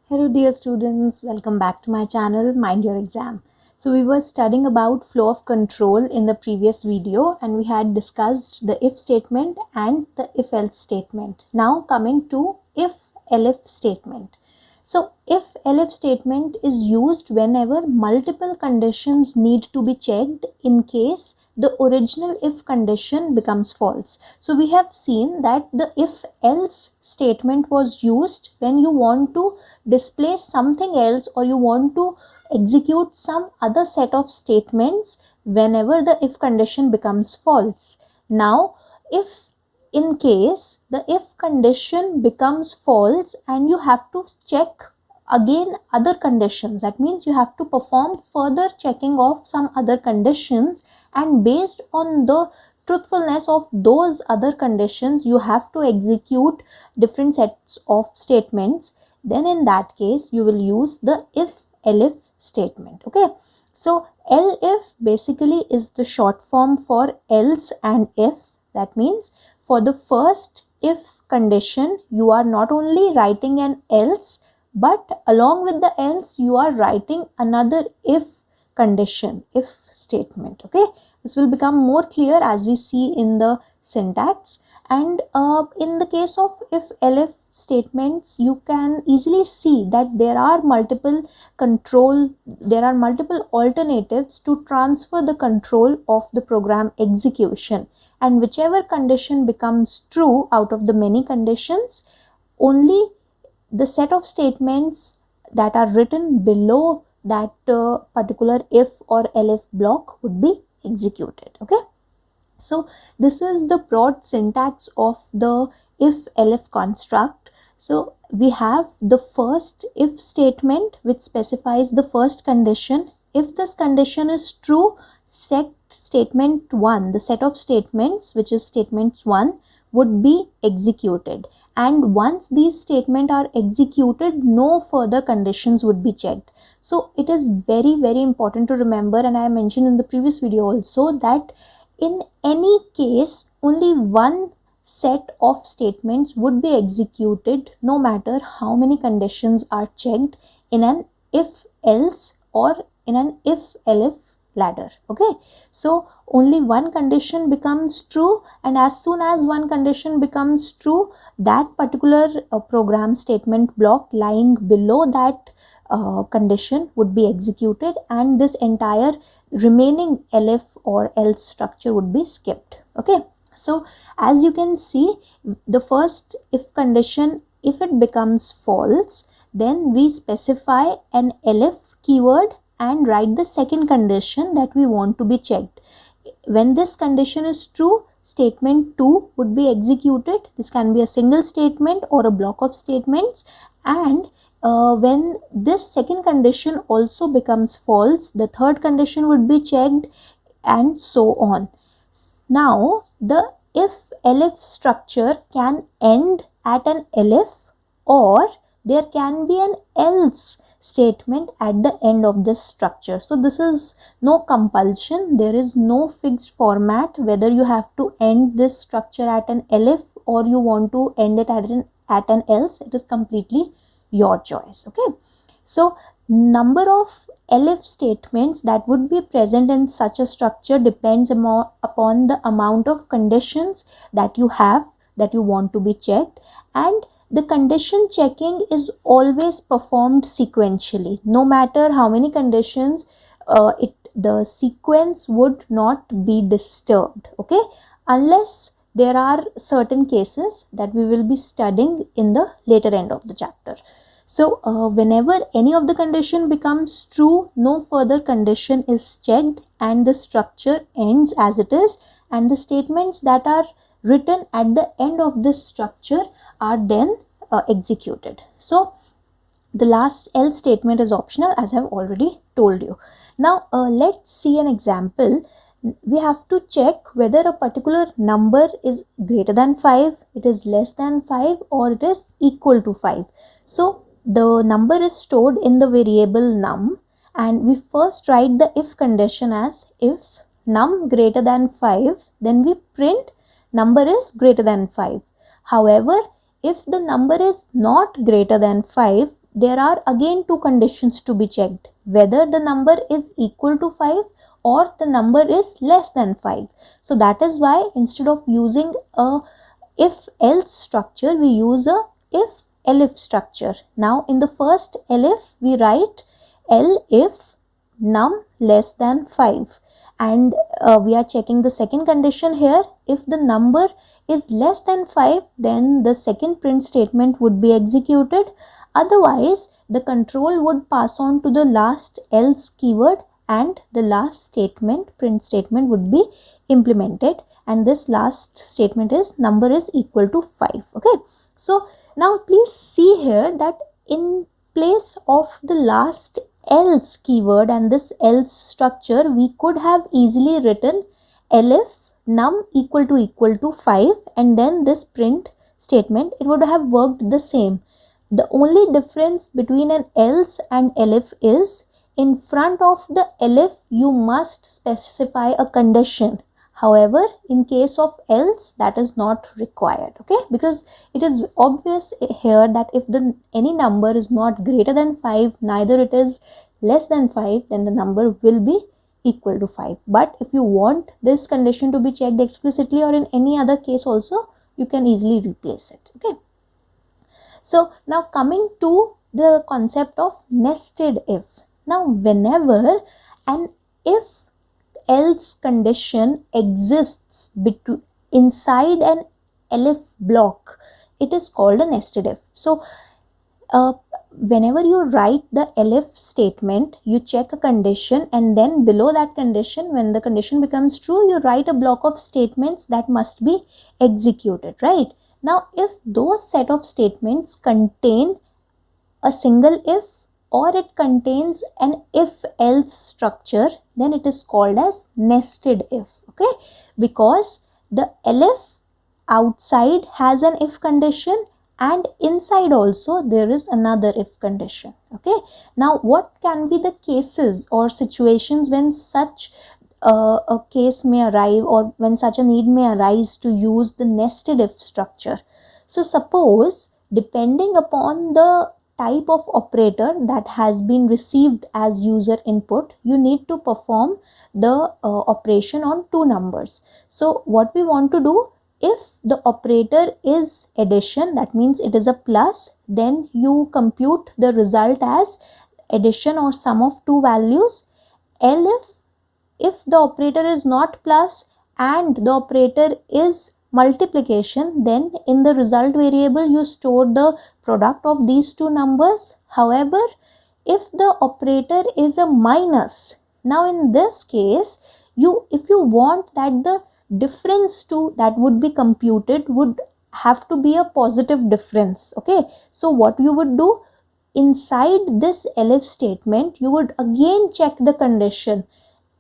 Hello dear students, welcome back to my channel Mind Your Exam. So we were studying about flow of control in the previous video and we had discussed the if statement and the if else statement. Now coming to if elif statement. So if elif statement is used whenever multiple conditions need to be checked in case the original if condition becomes false. So we have seen that the if else statement was used when you want to display something else or you want to execute some other set of statements whenever the if condition becomes false. Now if in case the if condition becomes false and you have to check again other conditions, that means you have to perform further checking of some other conditions, and based on the truthfulness of those other conditions you have to execute different sets of statements. Then in that case you will use the if elif statement. Okay, so elif basically is the short form for else and if. That means for the first if condition you are not only writing an else, but along with the else you are writing another if condition, if statement. Okay, this will become more clear as we see in the syntax. And in the case of if elif statements you can easily see that there are multiple alternatives to transfer the control of the program execution, and whichever condition becomes true out of the many conditions, only the set of statements that are written below that particular if or elif block would be executed. Okay, so this is the broad syntax of the if elif construct. So we have the first if statement which specifies the first condition. If this condition is true, set statement 1, the set of statements which is statements 1 would be executed, and once these statements are executed no further conditions would be checked. So it is very important to remember, and I mentioned in the previous video also, that in any case only one set of statements would be executed no matter how many conditions are checked in an if else or in an if elif ladder. Okay, so only one condition becomes true, and as soon as one condition becomes true, that particular program statement block lying below that condition would be executed, and this entire remaining elif or else structure would be skipped. Okay, so as you can see, the first if condition, if it becomes false, then we specify an elif keyword and write the second condition that we want to be checked. When this condition is true, statement 2 would be executed. This can be a single statement or a block of statements, and when this second condition also becomes false, the third condition would be checked, and so on. Now the if elif structure can end at an elif, or there can be an else statement at the end of this structure. So this is no compulsion, there is no fixed format whether you have to end this structure at an elif or you want to end it at an else. It is completely your choice. Okay, so number of elif statements that would be present in such a structure depends upon the amount of conditions that you have that you want to be checked, and the condition checking is always performed sequentially. No matter how many conditions, the sequence would not be disturbed. Okay, unless there are certain cases that we will be studying in the later end of the chapter. So whenever any of the condition becomes true, no further condition is checked and the structure ends as it is, and the statements that are written at the end of this structure are then executed. So the last else statement is optional, as I have already told you. Now let's see an example. We have to check whether a particular number is greater than 5, it is less than 5, or it is equal to 5. So the number is stored in the variable num, and we first write the if condition as if num greater than 5, then we print number is greater than 5. However, if the number is not greater than 5, there are again two conditions to be checked, whether the number is equal to 5 or the number is less than 5. So that is why instead of using a if else structure, we use a if elif structure. Now in the first elif we write L if num less than 5, and we are checking the second condition here. If the number is less than 5, then the second print statement would be executed. Otherwise, the control would pass on to the last else keyword and the last statement, print statement, would be implemented, and this last statement is number is equal to 5. Okay, so now please see here that in place of the last else keyword and this else structure, we could have easily written elif num equal to 5, and then this print statement, it would have worked the same. The only difference between an else and elif is in front of the elif you must specify a condition. However, in case of else, that is not required, okay, because it is obvious here that if any number is not greater than 5, neither it is less than 5, then the number will be equal to 5. But if you want this condition to be checked explicitly or in any other case also, you can easily replace it, okay. So now coming to the concept of nested if. Now whenever an if else condition exists inside an elif block, it is called a nested if. So whenever you write the elif statement, you check a condition, and then below that condition, when the condition becomes true, you write a block of statements that must be executed, right? Now if those set of statements contain a single if or it contains an if else structure, then it is called as nested if, okay, because the elif outside has an if condition and inside also there is another if condition, okay. Now what can be the cases or situations when such a case may arrive, or when such a need may arise to use the nested if structure? So suppose, depending upon the type of operator that has been received as user input, you need to perform the operation on two numbers. So what we want to do, if the operator is addition, that means it is a plus, then you compute the result as addition or sum of two values. If the operator is not plus and the operator is multiplication, then in the result variable you store the product of these two numbers. However, if the operator is a minus, now in this case, if you want that the difference that would be computed would have to be a positive difference, okay. So what you would do, inside this elif statement, you would again check the condition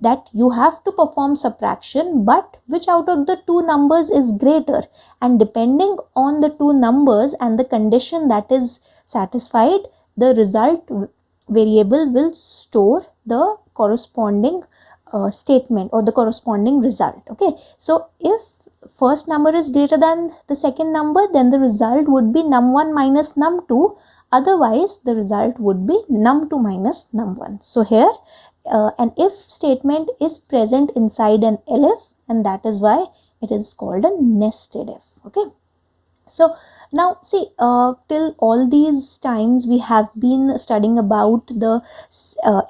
that you have to perform subtraction, but which out of the two numbers is greater, and depending on the two numbers and the condition that is satisfied, the result variable will store the corresponding statement or the corresponding result, okay. So if first number is greater than the second number, then the result would be num1 minus num2, otherwise the result would be num2 minus num1. So here an if statement is present inside an elif, and that is why it is called a nested if, okay. So now see, till all these times we have been studying about the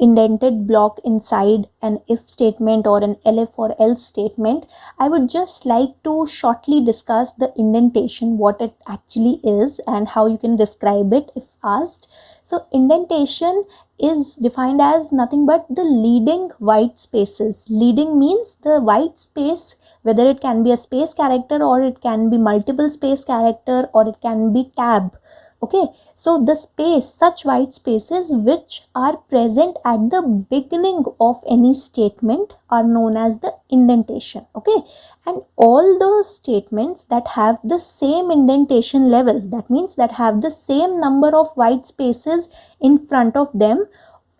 indented block inside an if statement or an elif or else statement. I would just like to shortly discuss the indentation, what it actually is and how you can describe it if asked. So indentation is defined as nothing but the leading white spaces. Leading means the white space, whether it can be a space character or it can be multiple space character or it can be tab, okay. So the space, such white spaces which are present at the beginning of any statement are known as the indentation, okay. And all those statements that have the same indentation level, that means that have the same number of white spaces in front of them,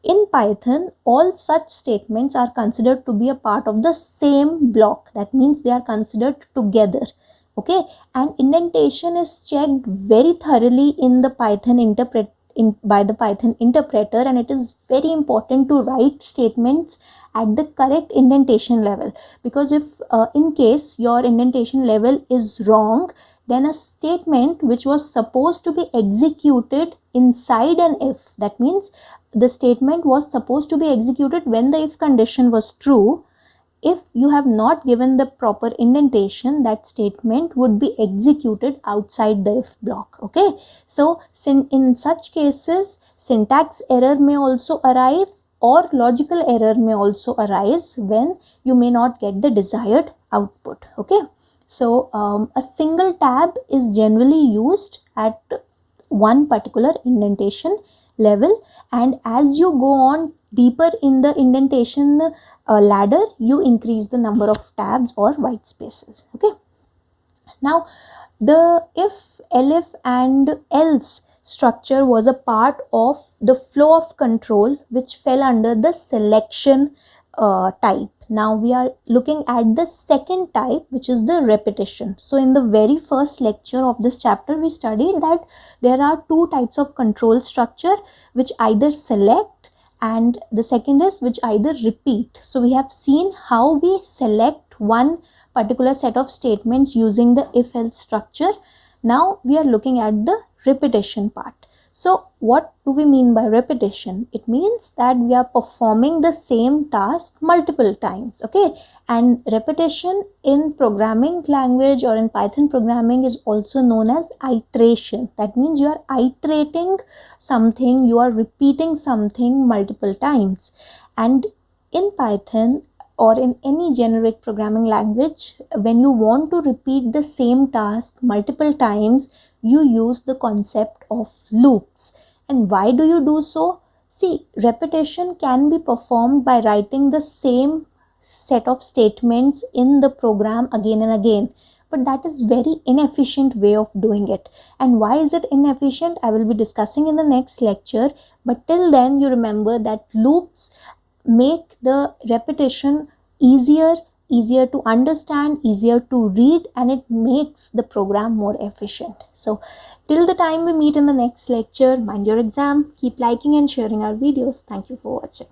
in Python, all such statements are considered to be a part of the same block. That means they are considered together, okay. And indentation is checked very thoroughly in the Python by the Python interpreter, and it is very important to write statements at the correct indentation level, because if in case your indentation level is wrong, then a statement which was supposed to be executed inside an if, that means the statement was supposed to be executed when the if condition was true, if you have not given the proper indentation, that statement would be executed outside the if block. Okay, so in such cases syntax error may also arise, or logical error may also arise when you may not get the desired output. Okay, so a single tab is generally used at one particular indentation level, and as you go on deeper in the indentation ladder, you increase the number of tabs or white spaces. Okay, now the if, elif and else structure was a part of the flow of control which fell under the selection type. Now we are looking at the second type, which is the repetition. So in the very first lecture of this chapter, we studied that there are two types of control structure, which either select, and the second is which either repeat. So we have seen how we select one particular set of statements using the if else structure. Now we are looking at the repetition part. So what do we mean by repetition? It means that we are performing the same task multiple times. Okay, and repetition in programming language or in Python programming is also known as iteration. That means you are iterating something, you are repeating something multiple times. And in Python or in any generic programming language, when you want to repeat the same task multiple times, you use the concept of loops. And why do you do so? See, repetition can be performed by writing the same set of statements in the program again and again, but that is very inefficient way of doing it. And why is it inefficient? I will be discussing in the next lecture, but till then you remember that loops make the repetition easier to understand, easier to read, and it makes the program more efficient. So till the time we meet in the next lecture, mind your exam, keep liking and sharing our videos. Thank you for watching.